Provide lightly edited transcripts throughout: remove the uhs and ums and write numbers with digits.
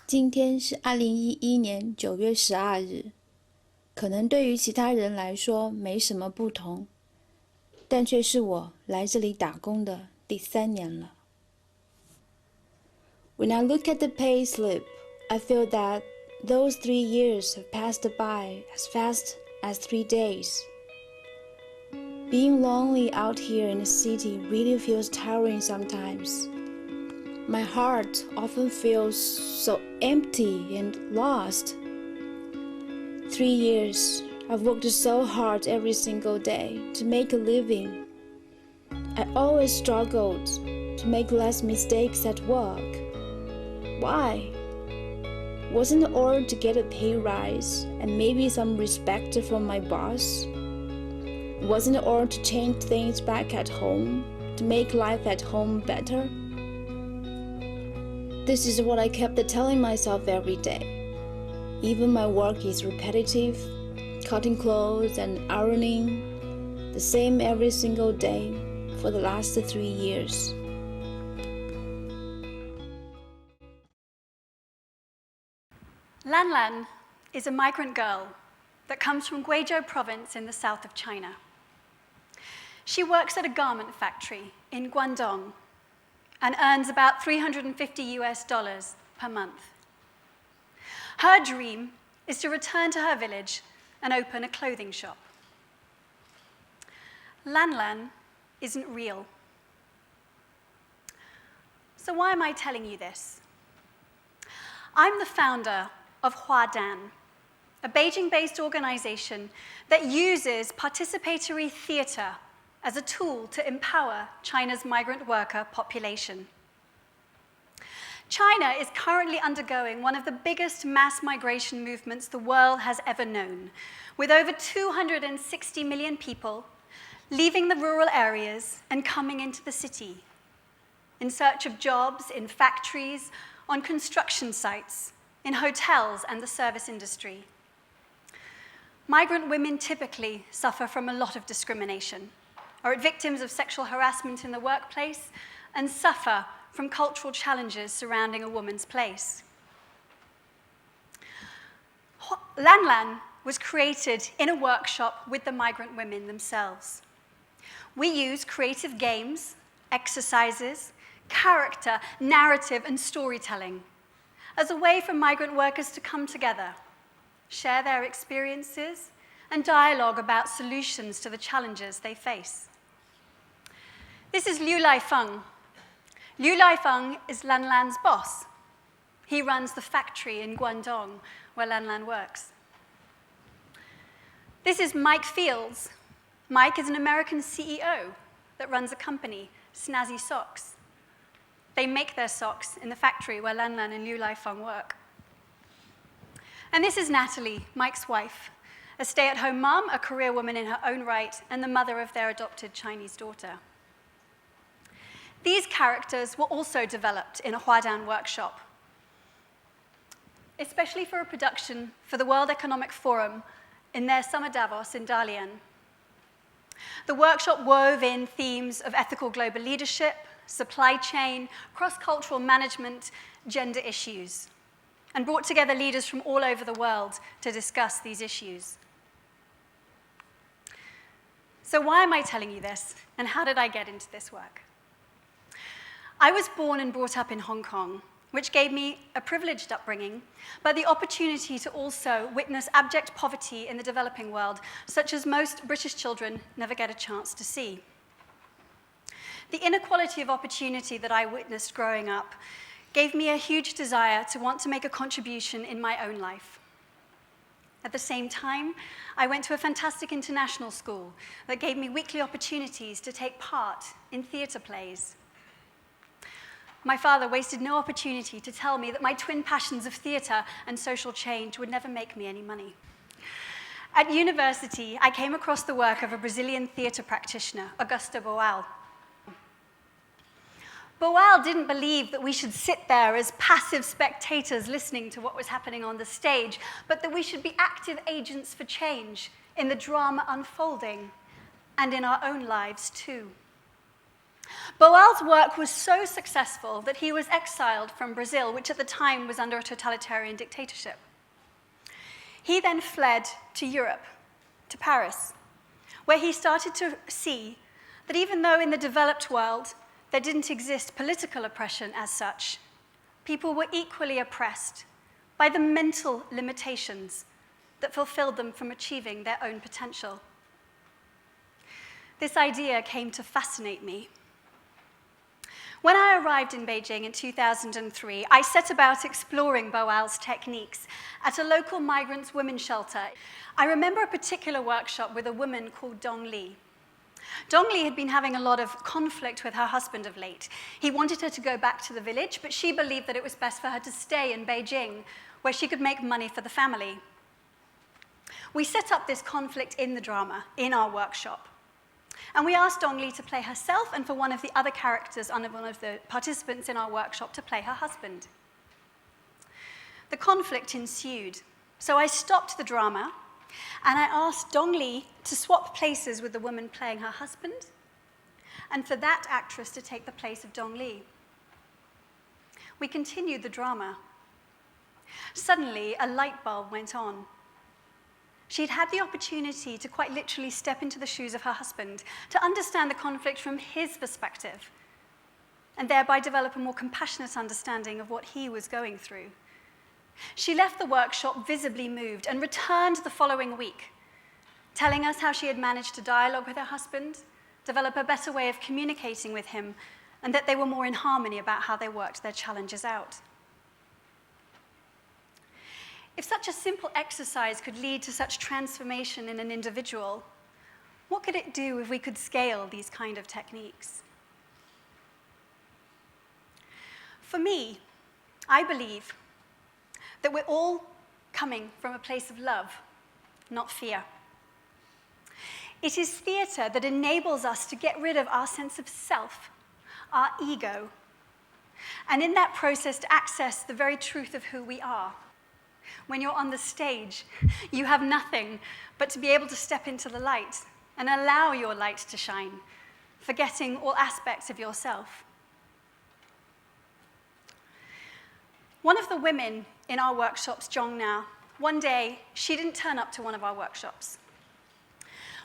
今天是2011年9月12日，可能对于其他人来说没什么不同，但却是我来这里打工的第3年了。When I look at the pay slip, I feel that those 3 years have passed by as fast as 3 days. Being lonely out here in the city really feels tiring sometimes. My heart often feels so empty and lost. 3 years, I've worked so hard every single day to make a living. I always struggled to make less mistakes at work. Why? Wasn't it all to get a pay rise and maybe some respect from my boss? Wasn't it all to change things back at home, to make life at home better? This is what I kept telling myself every day. Even my work is repetitive, cutting clothes and ironing, the same every single day for the last 3 years. Lan Lan is a migrant girl that comes from Guizhou province in the south of China. She works at a garment factory in Guangdong and earns about $350 per month. Her dream is to return to her village and open a clothing shop. Lan Lan isn't real. So why am I telling you this? I'm the founder of Hua Dan, a Beijing-based organization that uses participatory theater as a tool to empower China's migrant worker population. China is currently undergoing one of the biggest mass migration movements the world has ever known, with over 260 million people leaving the rural areas and coming into the city in search of jobs in factories, on construction sites, in hotels and the service industry. Migrant women typically suffer from a lot of discrimination, are victims of sexual harassment in the workplace, and suffer from cultural challenges surrounding a woman's place. Lan Lan was created in a workshop with the migrant women themselves. We use creative games, exercises, character, narrative, and storytelling as a way for migrant workers to come together, share their experiences, and dialogue about solutions to the challenges they face. This is Liu Laifeng. Liu Laifeng is Lan Lan's boss. He runs the factory in Guangdong where Lan Lan works. This is Mike Fields. Mike is an American CEO that runs a company, Snazzy Socks. They make their socks in the factory where Lan Lan and Liu Laifeng work. And this is Natalie, Mike's wife, a stay-at-home mom, a career woman in her own right, and the mother of their adopted Chinese daughter. These characters were also developed in a Hua Dan workshop, especially for a production for the World Economic Forum in their summer Davos in Dalian. The workshop wove in themes of ethical global leadership, supply chain, cross-cultural management, gender issues, and brought together leaders from all over the world to discuss these issues. So why am I telling you this, and how did I get into this work? I was born and brought up in Hong Kong, which gave me a privileged upbringing, but the opportunity to also witness abject poverty in the developing world, such as most British children never get a chance to see. The inequality of opportunity that I witnessed growing up gave me a huge desire to want to make a contribution in my own life. At the same time, I went to a fantastic international school that gave me weekly opportunities to take part in theatre plays. My father wasted no opportunity to tell me that my twin passions of theatre and social change would never make me any money. At university, I came across the work of a Brazilian theatre practitioner, Augusto Boal. Boal didn't believe that we should sit there as passive spectators listening to what was happening on the stage, but that we should be active agents for change in the drama unfolding and in our own lives too. Boal's work was so successful that he was exiled from Brazil, which at the time was under a totalitarian dictatorship. He then fled to Europe, to Paris, where he started to see that even though in the developed world there didn't exist political oppression as such, people were equally oppressed by the mental limitations that fulfilled them from achieving their own potential. This idea came to fascinate me. When I arrived in Beijing in 2003, I set about exploring Boal's techniques at a local migrant women's shelter. I remember a particular workshop with a woman called Dong Li. Dong Li had been having a lot of conflict with her husband of late. He wanted her to go back to the village, but she believed that it was best for her to stay in Beijing, where she could make money for the family. We set up this conflict in the drama, in our workshop. And we asked Dong Li to play herself and for one of the other characters, one of the participants in our workshop, to play her husband. The conflict ensued. So I stopped the drama and I asked Dong Li to swap places with the woman playing her husband and for that actress to take the place of Dong Li. We continued the drama. Suddenly, a light bulb went on. She'd had the opportunity to quite literally step into the shoes of her husband, to understand the conflict from his perspective, and thereby develop a more compassionate understanding of what he was going through. She left the workshop visibly moved and returned the following week, telling us how she had managed to dialogue with her husband, develop a better way of communicating with him, and that they were more in harmony about how they worked their challenges out. If such a simple exercise could lead to such transformation in an individual, what could it do if we could scale these kind of techniques? For me, I believe that we're all coming from a place of love, not fear. It is theatre that enables us to get rid of our sense of self, our ego, and in that process to access the very truth of who we are. When you're on the stage, you have nothing but to be able to step into the light and allow your light to shine, forgetting all aspects of yourself. One of the women in our workshops, Zhong Na, one day, she didn't turn up to one of our workshops.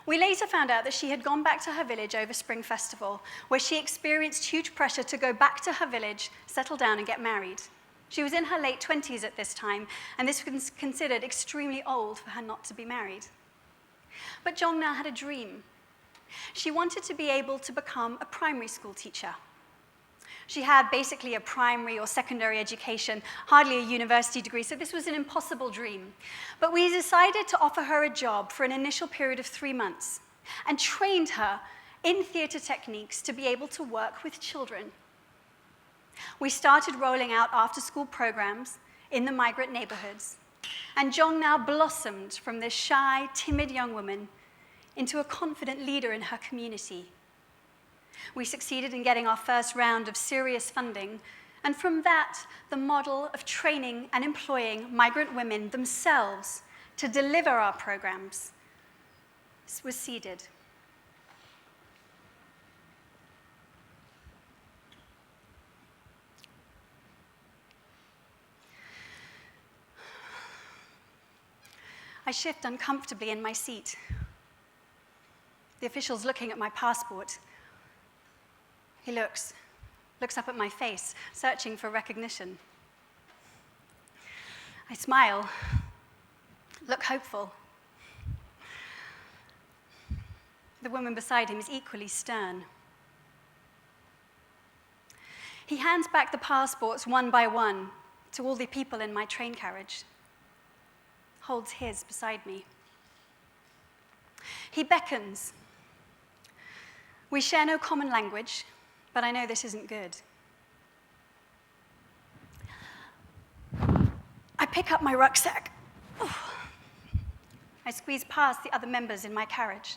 We later found out that she had gone back to her village over Spring Festival, where she experienced huge pressure to go back to her village, settle down, and get married. She was in her late 20s at this time, and this was considered extremely old for her not to be married. But Zhong Na had a dream. She wanted to be able to become a primary school teacher. She had basically a primary or secondary education, hardly a university degree, so this was an impossible dream. But we decided to offer her a job for an initial period of 3 months and trained her in theatre techniques to be able to work with children. We started rolling out after-school programs in the migrant neighborhoods, and Zhong now blossomed from this shy, timid young woman into a confident leader in her community. We succeeded in getting our first round of serious funding, and from that, the model of training and employing migrant women themselves to deliver our programs was seeded. I shift uncomfortably in my seat. The official's looking at my passport. He looks up at my face, searching for recognition. I smile, look hopeful. The woman beside him is equally stern. He hands back the passports one by one to all the people in my train carriage, holds his beside me. He beckons. We share no common language, but I know this isn't good. I pick up my rucksack. I squeeze past the other members in my carriage,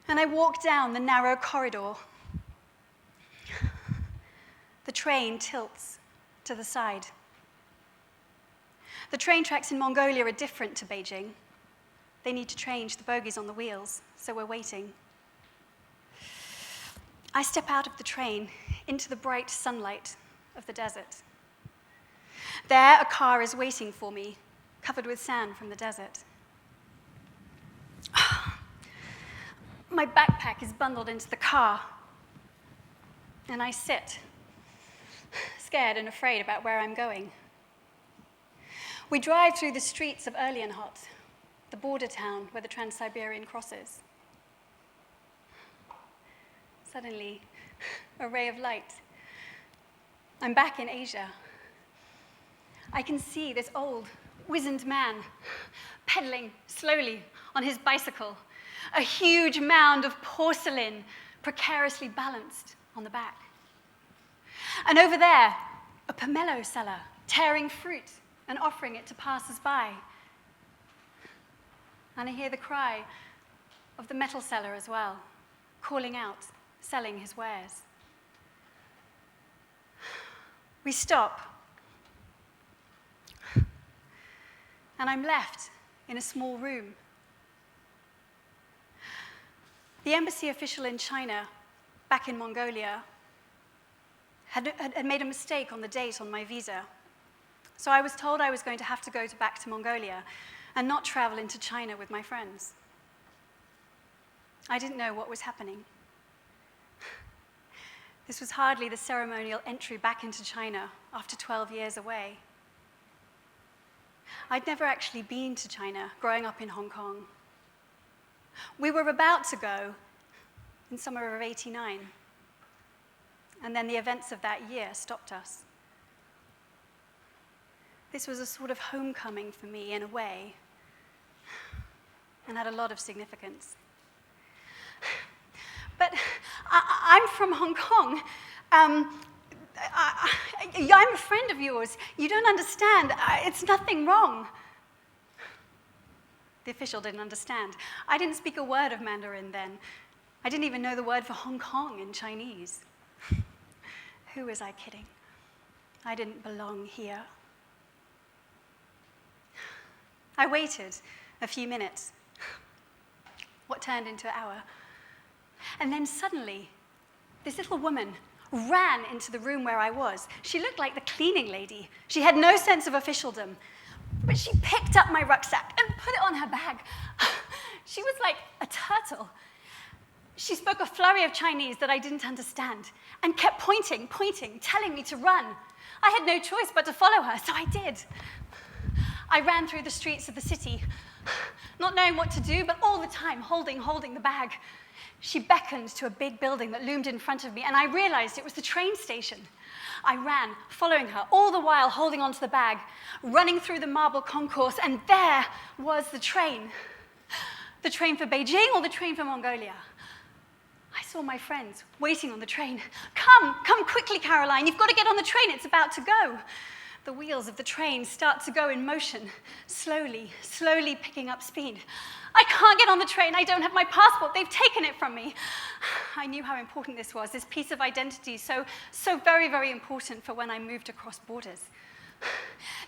and I walk down the narrow corridor. The train tilts to the side. The train tracks in Mongolia are different to Beijing. They need to change the bogies on the wheels, so we're waiting. I step out of the train into the bright sunlight of the desert. There, a car is waiting for me, covered with sand from the desert. My backpack is bundled into the car, and I sit, scared and afraid about where I'm going. We drive through the streets of Ulyanhot, the border town where the Trans-Siberian crosses. Suddenly, a ray of light. I'm back in Asia. I can see this old, wizened man pedaling slowly on his bicycle, a huge mound of porcelain precariously balanced on the back. And over there, a pomelo seller tearing fruit and offering it to passers-by. And I hear the cry of the metal seller as well, calling out, selling his wares. We stop, and I'm left in a small room. The embassy official in China, back in Mongolia, had made a mistake on the date on my visa. So I was told I was going to have to go back to Mongolia and not travel into China with my friends. I didn't know what was happening. This was hardly the ceremonial entry back into China after 12 years away. I'd never actually been to China growing up in Hong Kong. We were about to go in summer of '89, and then the events of that year stopped us. This was a sort of homecoming for me in a way, and had a lot of significance. But I'm from Hong Kong. I'm a friend of yours. You don't understand. It's nothing wrong. The official didn't understand. I didn't speak a word of Mandarin then. I didn't even know the word for Hong Kong in Chinese. Who was I kidding? I didn't belong here. I waited a few minutes, what turned into an hour. And then suddenly, this little woman ran into the room where I was. She looked like the cleaning lady. She had no sense of officialdom, but she picked up my rucksack and put it on her bag. She was like a turtle. She spoke a flurry of Chinese that I didn't understand and kept pointing, telling me to run. I had no choice but to follow her, so I did. I ran through the streets of the city, not knowing what to do, but all the time holding the bag. She beckoned to a big building that loomed in front of me, and I realized it was the train station. I ran, following her, all the while holding onto the bag, running through the marble concourse, and there was the train. The train for Beijing or the train for Mongolia. I saw my friends waiting on the train. Come quickly, Caroline, you've got to get on the train, it's about to go. The wheels of the train start to go in motion, slowly picking up speed. I can't get on the train, I don't have my passport, they've taken it from me. I knew how important this was, this piece of identity, so very, very important for when I moved across borders.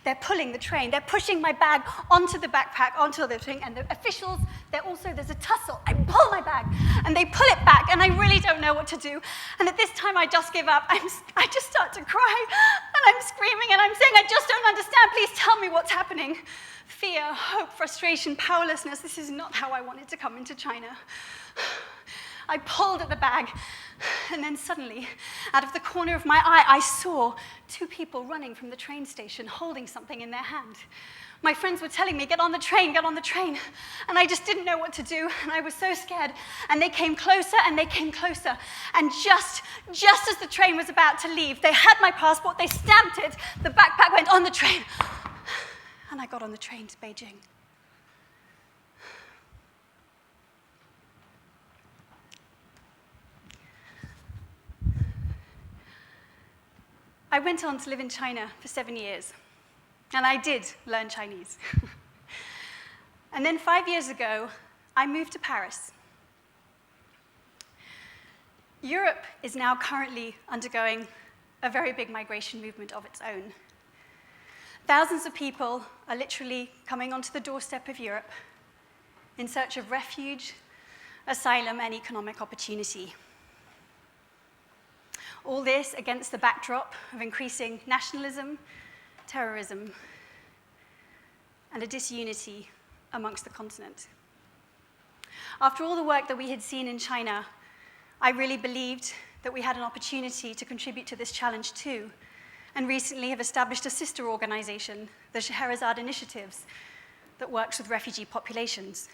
They're pulling the train, they're pushing my bag onto the backpack, onto the thing, and the officials, there's a tussle. I pull my bag, and they pull it back, and I really don't know what to do. And at this time, I just give up. I just start to cry, and I'm screaming, and I'm saying, I just don't understand. Please tell me what's happening. Fear, hope, frustration, powerlessness. This is not how I wanted to come into China. I pulled at the bag, and then suddenly, out of the corner of my eye, I saw two people running from the train station, holding something in their hand. My friends were telling me, get on the train, and I just didn't know what to do, and I was so scared, and they came closer, and just as the train was about to leave, they had my passport, they stamped it, the backpack went on the train, and I got on the train to Beijing. I went on to live in China for 7 years, and I did learn Chinese. And then 5 years ago, I moved to Paris. Europe is now currently undergoing a very big migration movement of its own. Thousands of people are literally coming onto the doorstep of Europe in search of refuge, asylum, and economic opportunity. All this against the backdrop of increasing nationalism, terrorism, and a disunity amongst the continent. After all the work that we had seen in China, I really believed that we had an opportunity to contribute to this challenge too, and recently have established a sister organization, the Scheherazade Initiatives, that works with refugee populations.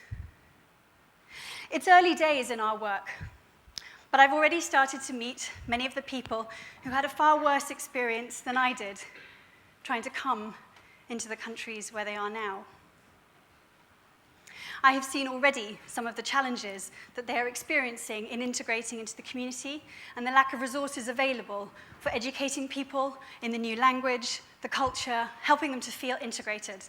It's early days in our work, but I've already started to meet many of the people who had a far worse experience than I did, trying to come into the countries where they are now. I have seen already some of the challenges that they are experiencing in integrating into the community and the lack of resources available for educating people in the new language, the culture, helping them to feel integrated.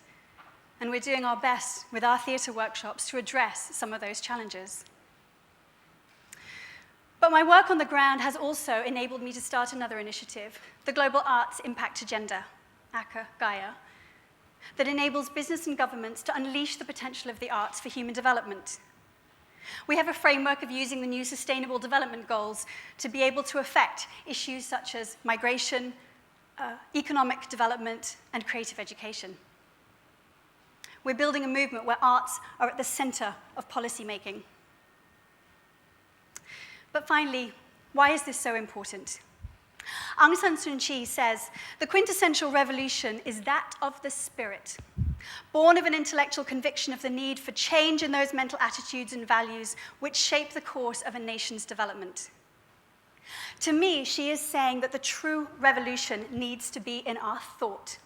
And we're doing our best with our theatre workshops to address some of those challenges. But my work on the ground has also enabled me to start another initiative, the Global Arts Impact Agenda, ACA Gaia, that enables business and governments to unleash the potential of the arts for human development. We have a framework of using the new Sustainable Development Goals to be able to affect issues such as migration, economic development, and creative education. We're building a movement where arts are at the center of policymaking. But finally, why is this so important? Aung San Suu Kyi says, the quintessential revolution is that of the spirit, born of an intellectual conviction of the need for change in those mental attitudes and values which shape the course of a nation's development. To me, she is saying that the true revolution needs to be in our thought.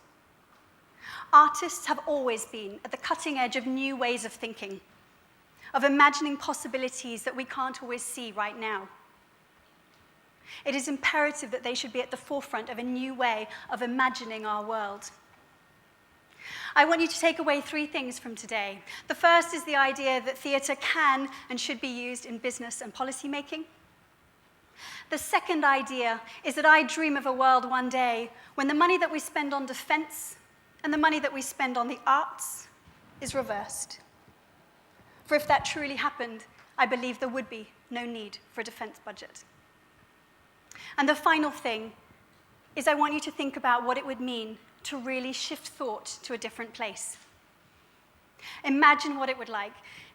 Artists have always been at the cutting edge of new ways of thinking, of imagining possibilities that we can't always see right now. It is imperative that they should be at the forefront of a new way of imagining our world. I want you to take away 3 things from today. The first is the idea that theatre can and should be used in business and policy making. The second idea is that I dream of a world one day when the money that we spend on defense and the money that we spend on the arts is reversed. For if that truly happened, I believe there would be no need for a defense budget. And the final thing is I want you to think about what it would mean to really shift thought to a different place. Imagine what it would like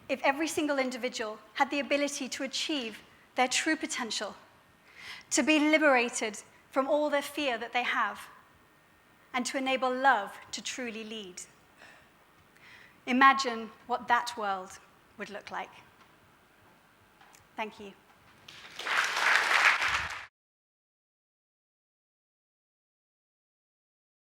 if every single individual had the ability to achieve their true potential, to be liberated from all the fear that they have, and to enable love to truly lead. Imagine what that world would look like. Thank you.